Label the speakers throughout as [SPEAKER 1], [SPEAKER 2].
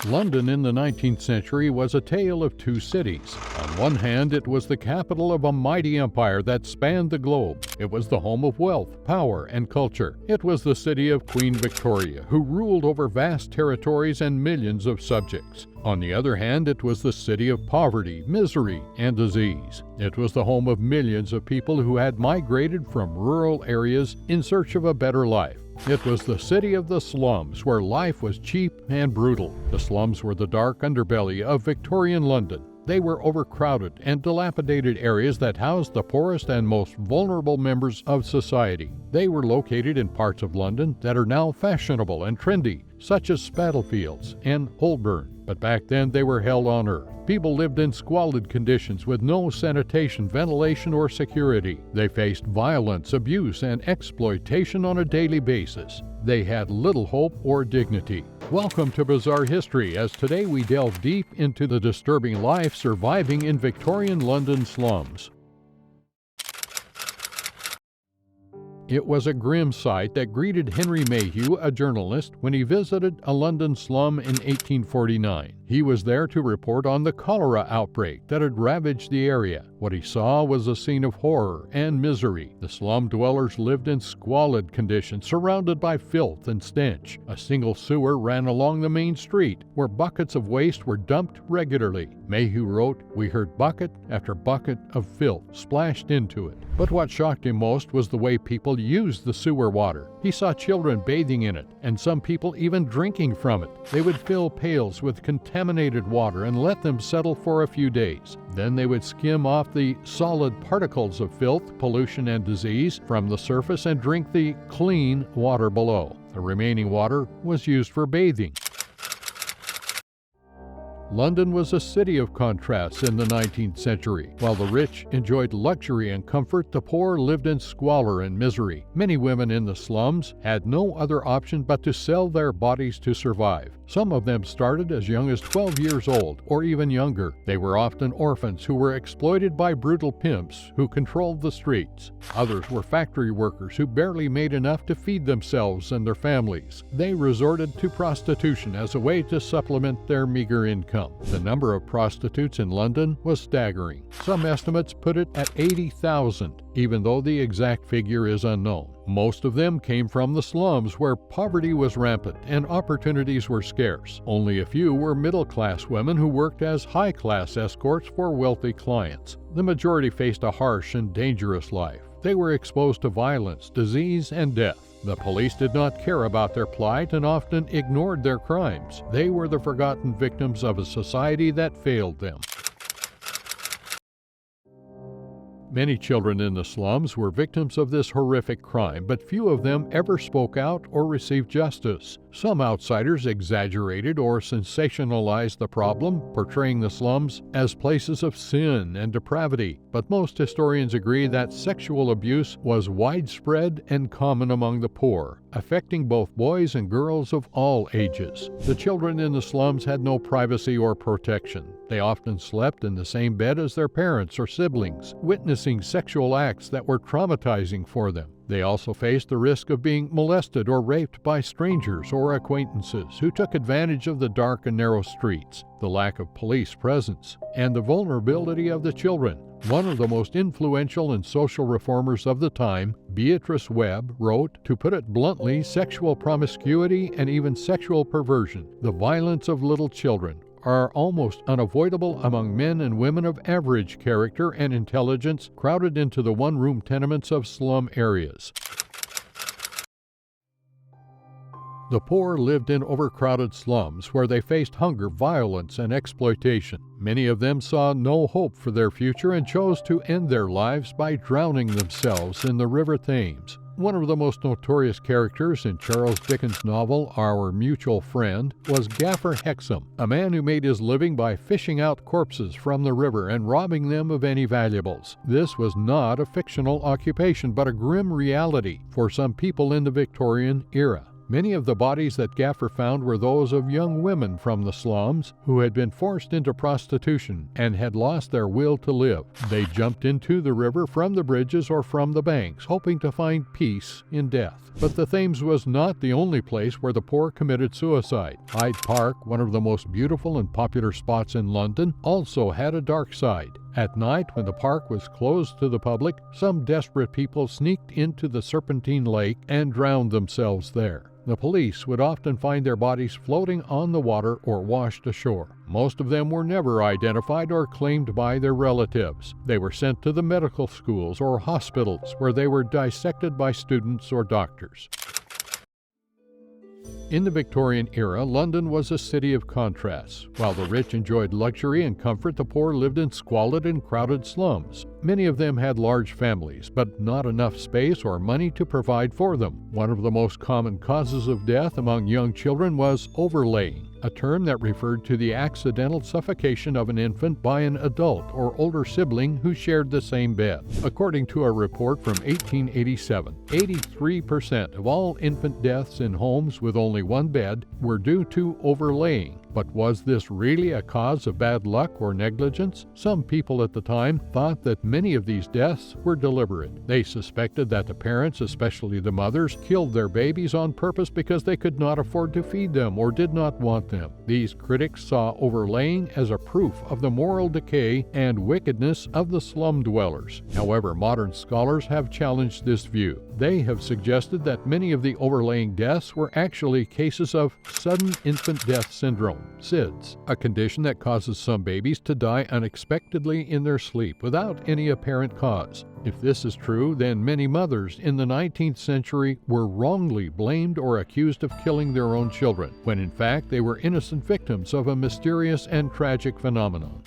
[SPEAKER 1] London in the 19th century was a tale of two cities. On one hand, it was the capital of a mighty empire that spanned the globe. It was the home of wealth, power, and culture. It was the city of Queen Victoria, who ruled over vast territories and millions of subjects. On the other hand, it was the city of poverty, misery, and disease. It was the home of millions of people who had migrated from rural areas in search of a better life. It was the city of the slums, where life was cheap and brutal. The slums were the dark underbelly of Victorian London. They were overcrowded and dilapidated areas that housed the poorest and most vulnerable members of society. They were located in parts of London that are now fashionable and trendy, such as Spitalfields and Holborn. But back then they were hell on earth. People lived in squalid conditions with no sanitation, ventilation, or security. They faced violence, abuse, and exploitation on a daily basis. They had little hope or dignity. Welcome to Bizarre History, as today we delve deep into the disturbing life surviving in Victorian London slums. It was a grim sight that greeted Henry Mayhew, a journalist, when he visited a London slum in 1849. He was there to report on the cholera outbreak that had ravaged the area. What he saw was a scene of horror and misery. The slum dwellers lived in squalid conditions, surrounded by filth and stench. A single sewer ran along the main street, where buckets of waste were dumped regularly. Mayhew wrote, "We heard bucket after bucket of filth splashed into it." But what shocked him most was the way people used the sewer water. He saw children bathing in it, and some people even drinking from it. They would fill pails with contaminated water and let them settle for a few days. Then they would skim off the solid particles of filth, pollution, and disease from the surface and drink the clean water below. The remaining water was used for bathing. London was a city of contrasts in the 19th century. While the rich enjoyed luxury and comfort, the poor lived in squalor and misery. Many women in the slums had no other option but to sell their bodies to survive. Some of them started as young as 12 years old or even younger. They were often orphans who were exploited by brutal pimps who controlled the streets. Others were factory workers who barely made enough to feed themselves and their families. They resorted to prostitution as a way to supplement their meager income. The number of prostitutes in London was staggering. Some estimates put it at 80,000, even though the exact figure is unknown. Most of them came from the slums, where poverty was rampant and opportunities were scarce. Only a few were middle-class women who worked as high-class escorts for wealthy clients. The majority faced a harsh and dangerous life. They were exposed to violence, disease, and death. The police did not care about their plight and often ignored their crimes. They were the forgotten victims of a society that failed them. Many children in the slums were victims of this horrific crime, but few of them ever spoke out or received justice. Some outsiders exaggerated or sensationalized the problem, portraying the slums as places of sin and depravity. But most historians agree that sexual abuse was widespread and common among the poor, affecting both boys and girls of all ages. The children in the slums had no privacy or protection. They often slept in the same bed as their parents or siblings, witnessing sexual acts that were traumatizing for them. They also faced the risk of being molested or raped by strangers or acquaintances who took advantage of the dark and narrow streets, the lack of police presence, and the vulnerability of the children. One of the most influential and social reformers of the time, Beatrice Webb, wrote, "To put it bluntly, sexual promiscuity and even sexual perversion, the violence of little children, are almost unavoidable among men and women of average character and intelligence crowded into the one-room tenements of slum areas." The poor lived in overcrowded slums where they faced hunger, violence, and exploitation. Many of them saw no hope for their future and chose to end their lives by drowning themselves in the River Thames. One of the most notorious characters in Charles Dickens' novel, Our Mutual Friend, was Gaffer Hexam, a man who made his living by fishing out corpses from the river and robbing them of any valuables. This was not a fictional occupation, but a grim reality for some people in the Victorian era. Many of the bodies that Gaffer found were those of young women from the slums who had been forced into prostitution and had lost their will to live. They jumped into the river from the bridges or from the banks, hoping to find peace in death. But the Thames was not the only place where the poor committed suicide. Hyde Park, one of the most beautiful and popular spots in London, also had a dark side. At night, when the park was closed to the public, some desperate people sneaked into the Serpentine Lake and drowned themselves there. The police would often find their bodies floating on the water or washed ashore. Most of them were never identified or claimed by their relatives. They were sent to the medical schools or hospitals where they were dissected by students or doctors. In the Victorian era, London was a city of contrasts. While the rich enjoyed luxury and comfort, the poor lived in squalid and crowded slums. Many of them had large families, but not enough space or money to provide for them. One of the most common causes of death among young children was overlaying, a term that referred to the accidental suffocation of an infant by an adult or older sibling who shared the same bed. According to a report from 1887, 83% of all infant deaths in homes with only one bed were due to overlaying. But was this really a cause of bad luck or negligence? Some people at the time thought that many of these deaths were deliberate. They suspected that the parents, especially the mothers, killed their babies on purpose because they could not afford to feed them or did not want them. These critics saw overlaying as a proof of the moral decay and wickedness of the slum dwellers. However, modern scholars have challenged this view. They have suggested that many of the overlaying deaths were actually cases of sudden infant death syndrome, SIDS, a condition that causes some babies to die unexpectedly in their sleep without any apparent cause. If this is true, then many mothers in the 19th century were wrongly blamed or accused of killing their own children, when in fact they were innocent victims of a mysterious and tragic phenomenon.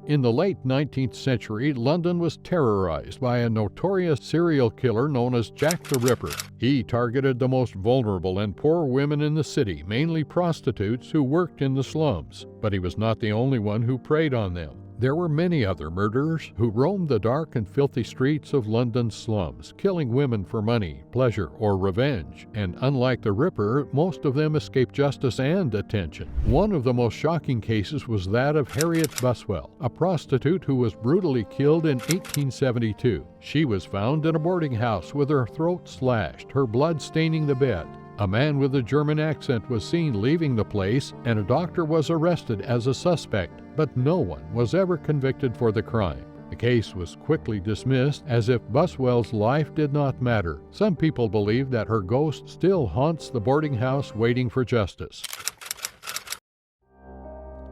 [SPEAKER 1] In the late 19th century, London was terrorized by a notorious serial killer known as Jack the Ripper. He targeted the most vulnerable and poor women in the city, mainly prostitutes who worked in the slums. But he was not the only one who preyed on them. There were many other murderers who roamed the dark and filthy streets of London's slums, killing women for money, pleasure, or revenge. And unlike the Ripper, most of them escaped justice and attention. One of the most shocking cases was that of Harriet Buswell, a prostitute who was brutally killed in 1872. She was found in a boarding house with her throat slashed, her blood staining the bed. A man with a German accent was seen leaving the place, and a doctor was arrested as a suspect, but no one was ever convicted for the crime. The case was quickly dismissed as if Buswell's life did not matter. Some people believe that her ghost still haunts the boarding house waiting for justice.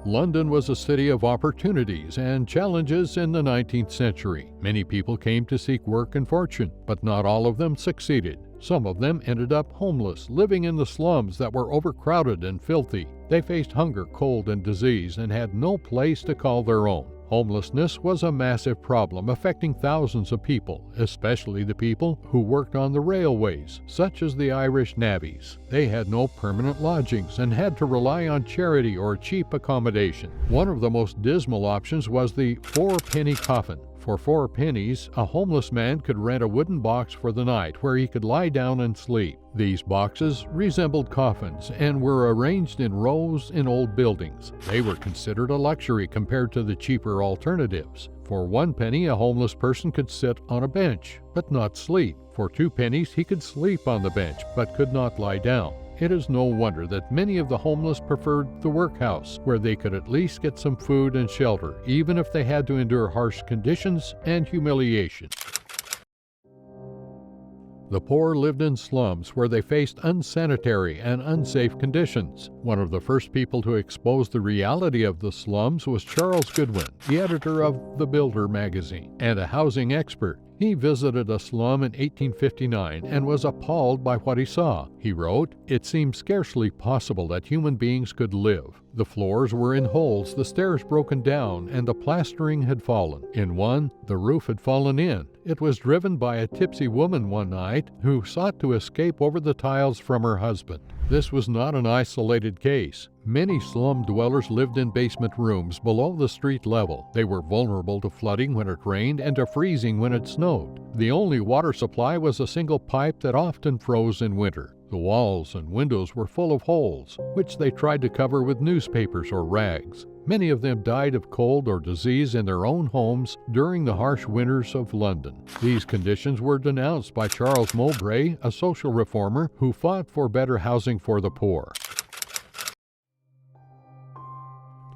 [SPEAKER 1] London was a city of opportunities and challenges in the 19th century. Many people came to seek work and fortune, but not all of them succeeded. Some of them ended up homeless, living in the slums that were overcrowded and filthy. They faced hunger, cold, and disease and had no place to call their own. Homelessness was a massive problem affecting thousands of people, especially the people who worked on the railways, such as the Irish navvies. They had no permanent lodgings and had to rely on charity or cheap accommodation. One of the most dismal options was the four-penny coffin. For 4 pennies, a homeless man could rent a wooden box for the night where he could lie down and sleep. These boxes resembled coffins and were arranged in rows in old buildings. They were considered a luxury compared to the cheaper alternatives. For 1 penny, a homeless person could sit on a bench, but not sleep. For 2 pennies, he could sleep on the bench, but could not lie down. It is no wonder that many of the homeless preferred the workhouse, where they could at least get some food and shelter, even if they had to endure harsh conditions and humiliation. The poor lived in slums where they faced unsanitary and unsafe conditions. One of the first people to expose the reality of the slums was Charles Goodwin, the editor of The Builder magazine, and a housing expert. He visited a slum in 1859 and was appalled by what he saw. He wrote, "It seemed scarcely possible that human beings could live. The floors were in holes, the stairs broken down, and the plastering had fallen. In one, the roof had fallen in. It was driven by a tipsy woman one night who sought to escape over the tiles from her husband. This was not an isolated complicated case. Many slum dwellers lived in basement rooms below the street level. They were vulnerable to flooding when it rained and to freezing when it snowed. The only water supply was a single pipe that often froze in winter. The walls and windows were full of holes, which they tried to cover with newspapers or rags. Many of them died of cold or disease in their own homes during the harsh winters of London. These conditions were denounced by Charles Mowbray, a social reformer who fought for better housing for the poor.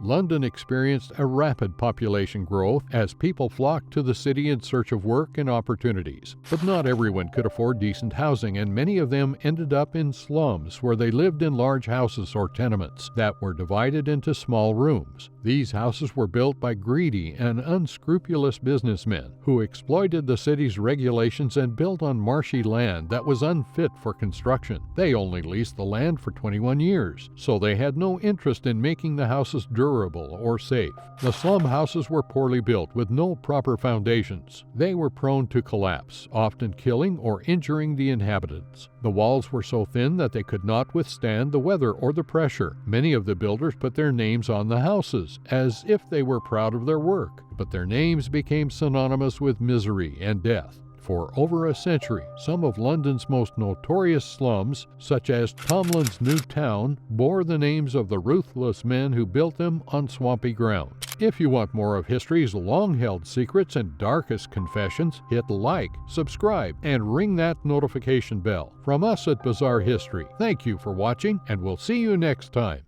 [SPEAKER 1] London experienced a rapid population growth as people flocked to the city in search of work and opportunities. But not everyone could afford decent housing, and many of them ended up in slums, where they lived in large houses or tenements that were divided into small rooms. These houses were built by greedy and unscrupulous businessmen who exploited the city's regulations and built on marshy land that was unfit for construction. They only leased the land for 21 years, so they had no interest in making the houses durable or safe. The slum houses were poorly built with no proper foundations. They were prone to collapse, often killing or injuring the inhabitants. The walls were so thin that they could not withstand the weather or the pressure. Many of the builders put their names on the houses, as if they were proud of their work, but their names became synonymous with misery and death. For over a century, some of London's most notorious slums, such as Tomlin's New Town, bore the names of the ruthless men who built them on swampy ground. If you want more of history's long-held secrets and darkest confessions, hit like, subscribe, and ring that notification bell. From us at Bizarre History, thank you for watching, and we'll see you next time.